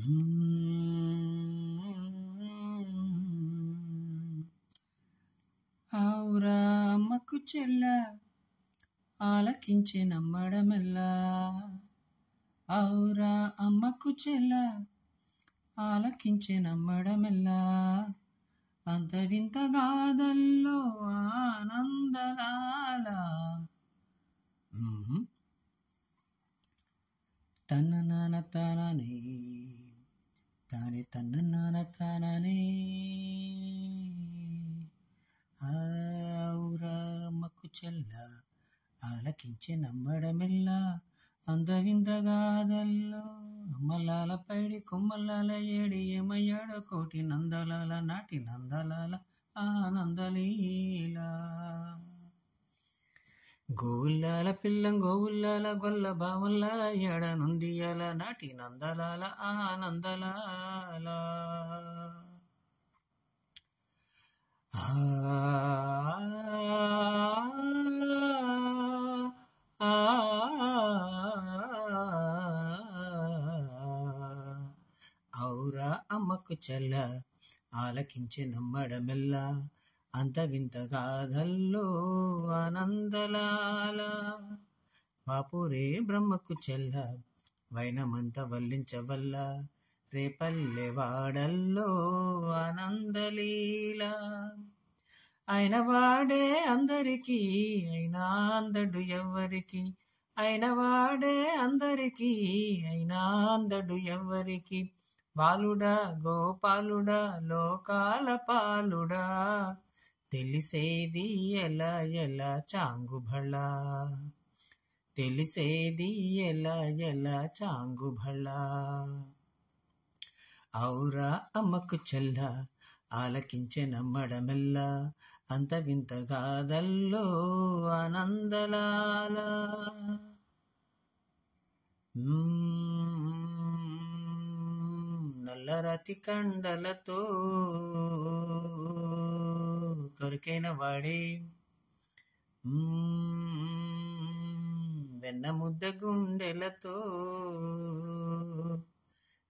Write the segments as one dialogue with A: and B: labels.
A: ఔరా అమ్మకు చెల్ల ఆలకించి నమ్మడమెల్లా. ఔరా అమ్మకు చెల్ల ఆలకించి నమ్మడమెల్లా. అంత వింత గాథల్లో ఆనందలాల. తన నాన్న తాననే తానే తన నాన్న తాననే. ఔరా అమ్మకు చెల్ల ఆలకించి నమ్మడమెల్లా. అందవిందగాదల్లో అమ్మలాల పైడి కొమ్మలాల ఏడి ఏమయ్యాడ కోటి నందలాల నాటి నందలాల ఆనందలీలా. గోవుల్లాల పిల్లం గోవుల్లాల గొల్ల బావుల్లాల ఏడ నుందియాల నాటి నందలాల ఆనందలాల. ఔరా అమ్మకు చెల్ల ఆలకించి నమ్మడమెల్లా. అంత వింత గాథల్లో ఆనందలాల. బాపురే బ్రహ్మకు చెల్ల వైనమంత వల్లించవల్ల. రేపల్లె వాడల్లో ఆనందలీల. ఆయన వాడే అందరికీ అయినా అందడు ఎవ్వరికి. ఆయన వాడే అందరికీ అయినా అందడు ఎవ్వరికి. బాలుడా గోపాలుడా లోకాల పాలుడా. తెలిసేది ఎలా ఎలా చాంగుభళ. తెలిసేది ఎలా ఎలా చాంగుభళ. ఔరా అమ్మకు చెల్ల ఆలకించే నమ్మడమెల్లా. అంత వింత గాథల్లో ఆనందలాల. నల్లరాతి కండలతో కొరికైన వాడే. వెన్న ముద్ద గుండెలతో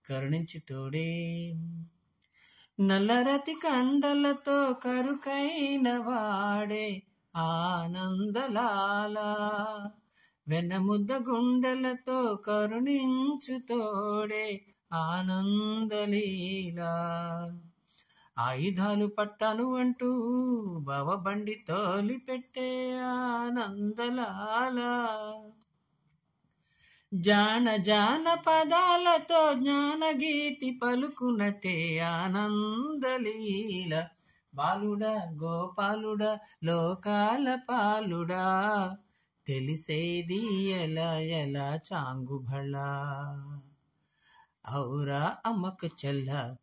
A: కరుణించి తోడే. నల్లరతి కండలతో కరుకైన వాడే ఆనందలాల. వెన్న ముద్ద గుండెలతో కరుణించు తోడే ఆనందలీలా. ఆయుధాలు పట్టాను అంటూ భవబండి తోలి పెట్టే ఆనందలాల. జాన జాన పదాలతో జ్ఞానగీతి పలుకునట్టే ఆనందలీల. బాలుడా గోపాలుడా లోకాల పాలుడా. తెలిసేది ఎలా ఎలా చాంగుభళ. ఔరా అమ్మకు చెల్ల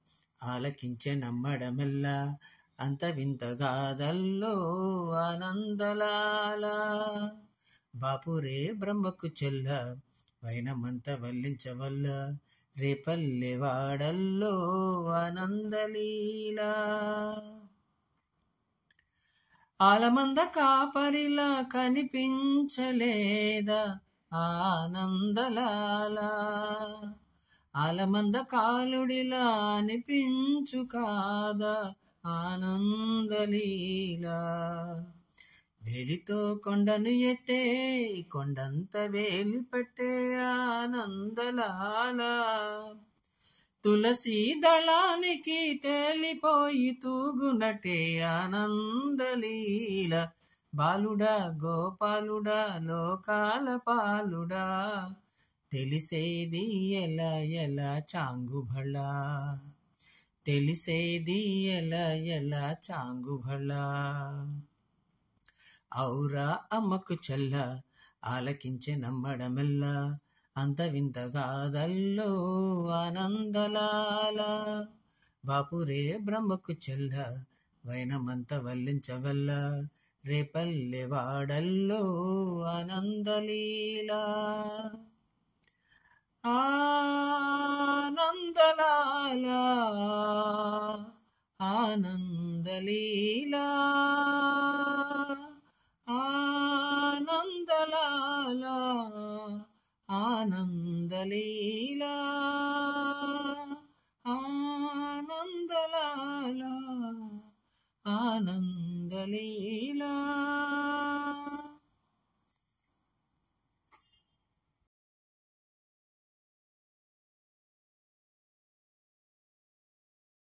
A: ఆలకించే నమ్మడమెల్లా. అంత వింత గాథల్లో ఆనందలాల. బాపురే బ్రహ్మకు చెల్ల వైనమంత వల్లించవల్ల. రేపల్లె వాడల్లో ఆనందలీలా. ఆలమంద కాపరిలా కనిపించలేదా ఆనందలాల. ఆలమంద కాలుడిలా అనిపించు కాదా ఆనందలీలా. వేలితో కొండను ఎత్తే కొండంత వేలి పట్టే ఆనందలాల. తులసి దళానికి తేలిపోయి తూగునటే ఆనందలీల. బాలుడా గోపాలుడా లోకాల పాలుడా. తెలిసేది ఎలా ఎలా చాంగుభళ. తెలిసేది ఎలా ఎలా చాంగుభళ. ఔరా అమ్మకు చెల్ల ఆలకించే నమ్మడమెల్లా. అంత వింత గాథల్లో ఆనందలాల. బాపురే బ్రహ్మకు చెల్ల వైనమంత వల్లించవల్ల. రేపల్లె వాడల్లో ఆనందలీలా. ఆనందలాల ఆనందలీలా. ఆనందలాల ఆనందలీలా. ఆనందలాల ఆనందలీలా